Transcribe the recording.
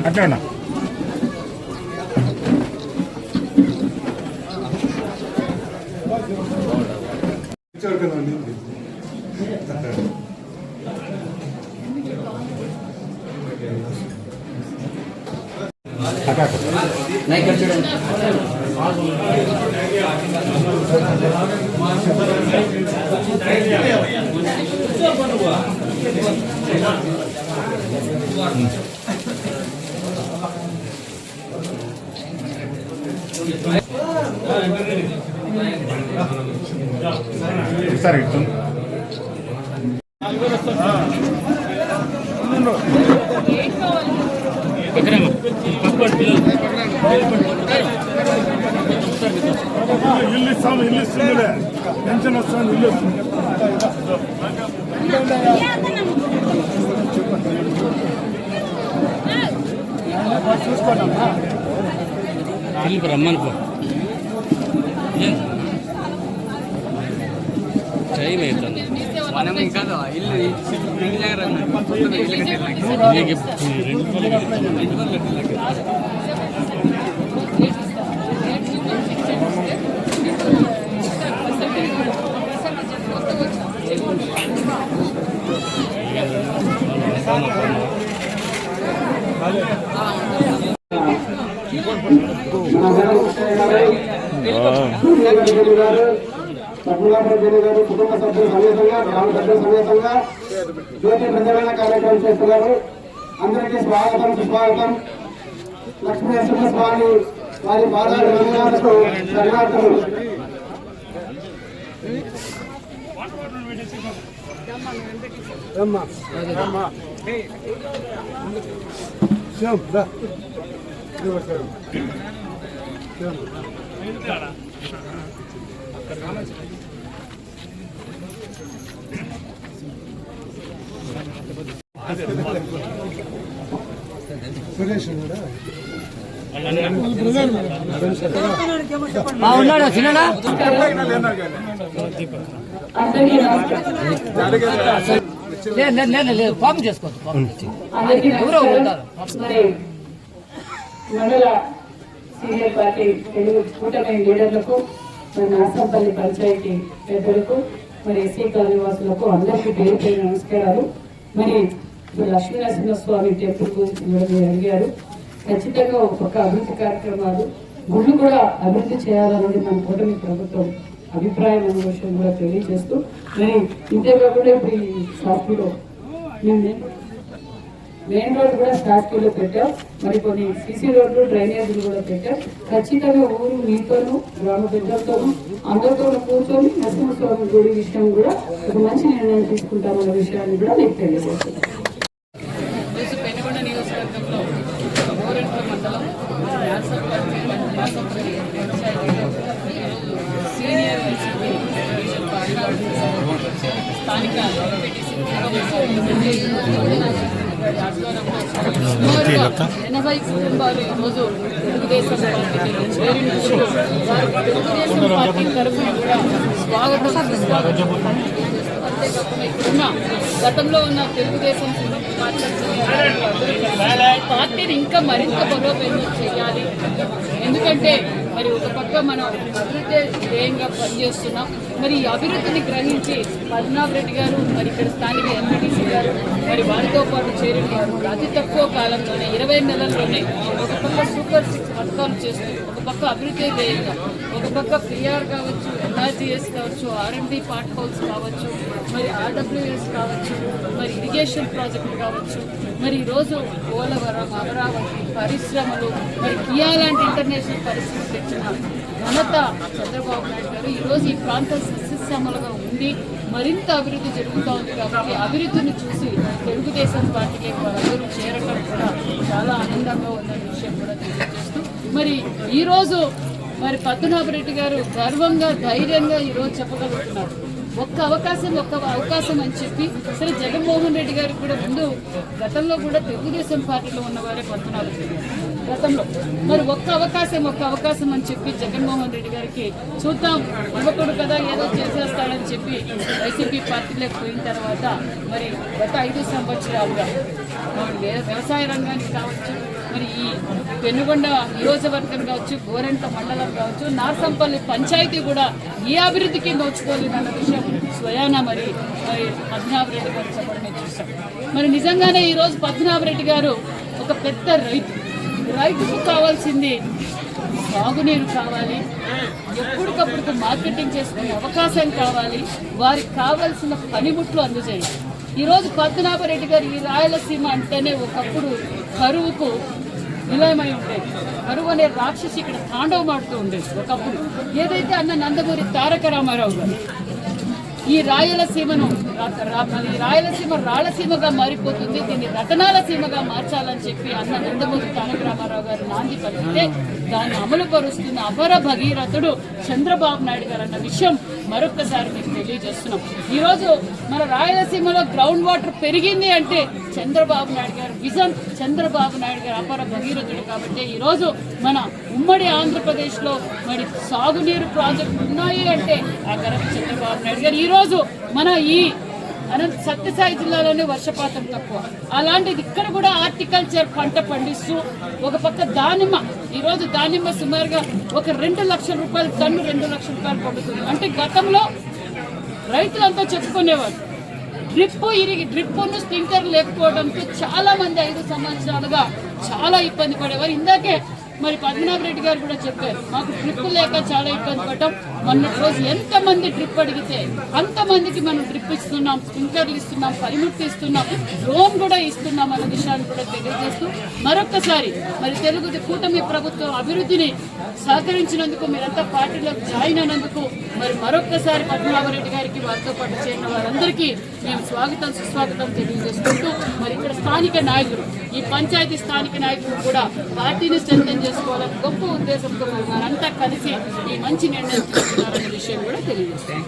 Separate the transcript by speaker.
Speaker 1: అట్లా
Speaker 2: नहीं कर
Speaker 1: सर इट्स ఇల్లు ఇస్తాము ఇల్లు ఇస్తుందిలే పెన్షన్ వస్తుంది ఇల్లు చూసుకోండి
Speaker 2: ఇల్లు రమ్మనుకో టైం అవుతుంది మనం ఇంకా ఇల్లు
Speaker 3: గారు కుటుంబ సభ్యులు సమేతంగా గ్రామ సభ్యుల సమేతంగా జ్యోతి ప్రజలైన కార్యక్రమం చేస్తున్నారు. అందరికీ స్వాగతం సుస్వాగతం. లక్ష్మీ నరసింహస్వామి వారి పాదాల వందనాలకు శరణార్థులు.
Speaker 2: ఉన్నాడా చిన్నడా లేదు పాపం చేసుకోవచ్చు.
Speaker 4: మండల సీనియర్ పార్టీ తెలుగు కూటమి లీడర్లకు మరి నాసంపల్లి పంచాయతీ పెద్దలకు మరి ఎస్సీ కాలనీవాసులకు అందరికీ పేరు పేరు నమస్కారాలు. మరి లక్ష్మీ నరసింహస్వామి టెంపుల్ గురించి మీరు అడిగారు. ఖచ్చితంగా ఒక అభివృద్ధి కార్యక్రమాలు గుళ్ళు కూడా అభివృద్ధి చేయాలన్నది మన కూటమి ప్రభుత్వం అభిప్రాయం అనే విషయం కూడా తెలియజేస్తూ మరి ఇంతేకాకుండా ఇప్పుడు ఈ షాప్లో మెయిన్ రోడ్ కూడా స్టార్ట్లో పెట్టాం. మరి కొన్ని సీసీ రోడ్లు డ్రైనేజీలు కూడా పెట్టాం. ఖచ్చితంగా ఊరు మీతోనూ గ్రామ పెద్దలతోనూ అందరితోనూ కూర్చొని నరసింహస్వామి గుడి విషయం కూడా ఒక మంచి నిర్ణయం తీసుకుంటామన్న విషయాన్ని కూడా మీకు తెలియజేస్తున్నాం.
Speaker 5: ఎనభై కుటుంబాలు ఈరోజు తెలుగుదేశం పార్టీ తరఫున కూడా స్వాగతం. అంతేకాకుండా ఇప్పుడున్న గతంలో ఉన్న తెలుగుదేశం పార్టీని ఇంకా మరింత బలోపేతం చేయాలి. ఎందుకంటే మరి ఒక పక్క మనం అభివృద్ధి ధ్యేయంగా పనిచేస్తున్నాం. మరి ఈ అభివృద్ధిని గ్రహించి పద్మనాభ రెడ్డి గారు మరి ఇక్కడ స్థానిక ఎంపీటీసీ గారు మరి వారితో పాటు చేరిన వారు అతి తక్కువ కాలంలోనే 20 నెలల్లోనే ఒక పక్క సూపర్ 6 పథకాలు చేస్తూ ఒక పక్క అభివృద్ధి ధ్యేయంగా ఒక పక్క పిఆర్ కావచ్చు, ఎన్ఆర్జీఎస్ కావచ్చు, ఆర్ఎండ్బి పార్ట్ హౌస్ కావచ్చు, మరి ఆర్డబ్ల్యూఎస్ కావచ్చు, మరి ఇరిగేషన్ ప్రాజెక్టులు కావచ్చు, మరి ఈరోజు పోలవరం, అమరావతి, పరిశ్రమలు, మరి కియా లాంటి ఇంటర్నేషనల్ పరిశ్రమలు తెచ్చిన ఘనత చంద్రబాబు నాయుడు గారు. ఈరోజు ఈ ప్రాంతం సస్యశ్యామలుగా ఉండి మరింత అభివృద్ధి జరుగుతూ ఉంది. కాబట్టి అభివృద్ధిని చూసి తెలుగుదేశం పార్టీకి వాళ్ళందరూ చేరటం కూడా చాలా ఆనందంగా ఉందనే విషయం కూడా తెలియజేస్తూ మరి ఈరోజు మరి పద్మనాభ రెడ్డి గారు గర్వంగా ధైర్యంగా ఈరోజు చెప్పగలుగుతున్నారు. ఒక్క అవకాశం అని చెప్పి సరే జగన్మోహన్ రెడ్డి గారికి కూడా ముందు గతంలో కూడా తెలుగుదేశం పార్టీలో ఉన్నవారే పడుతున్నారు గతంలో. మరి ఒక్క అవకాశం అని చెప్పి జగన్మోహన్ రెడ్డి గారికి చూద్దాం ఇవ్వకూడదు కదా ఏదో చేసేస్తాడని చెప్పి వైసీపీ పార్టీలోకి పోయిన తర్వాత మరి గత 5 సంవత్సరాలుగా వ్యవసాయ రంగానికి కావచ్చు, మరి ఈ పెనుగొండ నియోజకవర్గం కావచ్చు, గోరెంట మండలం కావచ్చు, నార్సంపల్లి పంచాయతీ కూడా ఏ అభివృద్ధికి నోచుకోలేదన్న విషయం స్వయాన మరి పద్మనాభరెడ్డి గారు చెప్పడమే చూసాం. మరి నిజంగానే ఈరోజు పద్మనాభరెడ్డి గారు ఒక పెద్ద రైతుకు కావాల్సింది సాగునీరు కావాలి, ఎప్పటికప్పుడు మార్కెటింగ్ చేసుకునే అవకాశం కావాలి, వారికి కావాల్సిన పనిముట్లు అందజేయాలి. ఈరోజు పద్మనాభరెడ్డి గారు ఈ రాయలసీమ అంటేనే ఒకప్పుడు కరువుకు నిలయమై ఉండేది. కరువు అనే రాక్షసి ఇక్కడ తాండవమాడుతూ ఉండేది ఒకప్పుడు. ఏదైతే అన్న నందమూరి తారక రామారావు గారు ఈ రాయలసీమ రాయలసీమగా మారిపోతుంది, దీన్ని రతనాల సీమగా మార్చాలని చెప్పి అన్న నందమూరి తారక రామారావు గారు నాంది పలికితే దాన్ని అమలు పరుస్తున్న అపర భగీరథుడు చంద్రబాబు నాయుడు గారు అన్న విషయం మరొక్కసారి మీకు తెలియజేస్తున్నాం. ఈరోజు మన రాయలసీమలో గ్రౌండ్ వాటర్ పెరిగింది అంటే చంద్రబాబు నాయుడు గారు విజన్, చంద్రబాబు నాయుడు గారు అపర భగీరథుడు. కాబట్టి ఈరోజు మన ఉమ్మడి ఆంధ్రప్రదేశ్లో మరి సాగునీరు ప్రాజెక్టులు ఉన్నాయి అంటే ఆ గర్భ చంద్రబాబు నాయుడు గారు. ఈరోజు మన ఈ సత్యసాయి జిల్లాలోనే వర్షపాతం తక్కువ, అలాంటిది ఇక్కడ కూడా హార్టికల్చర్ పంట పండిస్తూ ఒక పక్క దానిమ్మ, ఈరోజు దానిమ్మ సుమారుగా ఒక 2 లక్షల రూపాయలు టన్ను, 2 లక్షల రూపాయలు పండుతుంది. అంటే గతంలో రైతులంతా చెప్పుకునేవారు డ్రిప్పును స్ప్రింక్లర్ లేకపోవడంతో చాలా మంది 5 సంవత్సరాలుగా చాలా ఇబ్బంది పడేవారు. ఇందాకే మరి పద్మనాభరెడ్డి గారు కూడా చెప్పారు, మాకు డ్రిప్ లేక చాలా ఇబ్బంది పడ్డాం. మొన్నటి రోజు ఎంతమంది డ్రిప్ అడిగితే అంతమందికి మనం డ్రిప్ ఇస్తున్నాం, స్ప్రింక్లర్లు ఇస్తున్నాం, పనిముట్లు ఇస్తున్నాం, డ్రోన్ కూడా ఇస్తున్నాం అన్న విషయాన్ని కూడా తెలియజేస్తూ మరొక్కసారి మరి కూటమి ప్రభుత్వం అభివృద్ధిని సహకరించినందుకు, మీరంతా పార్టీలోకి జాయిన్ అయినందుకు మరి మరొక్కసారి పద్మనాభరెడ్డి గారికి, వారితో పాటు చేరిన వారందరికీ మేము స్వాగతం సుస్వాగతం తెలియజేసుకుంటూ మరి ఇక్కడ స్థానిక నాయకులు, ఈ పంచాయతీ స్థానిక నాయకులు కూడా పార్టీని స్ట్రెంథెన్ చేసుకోవాలని గొప్ప ఉద్దేశంతో వారంతా కలిసి ఈ మంచి నిర్ణయం తీసుకున్నారనే విషయం కూడా తెలియజేస్తాం.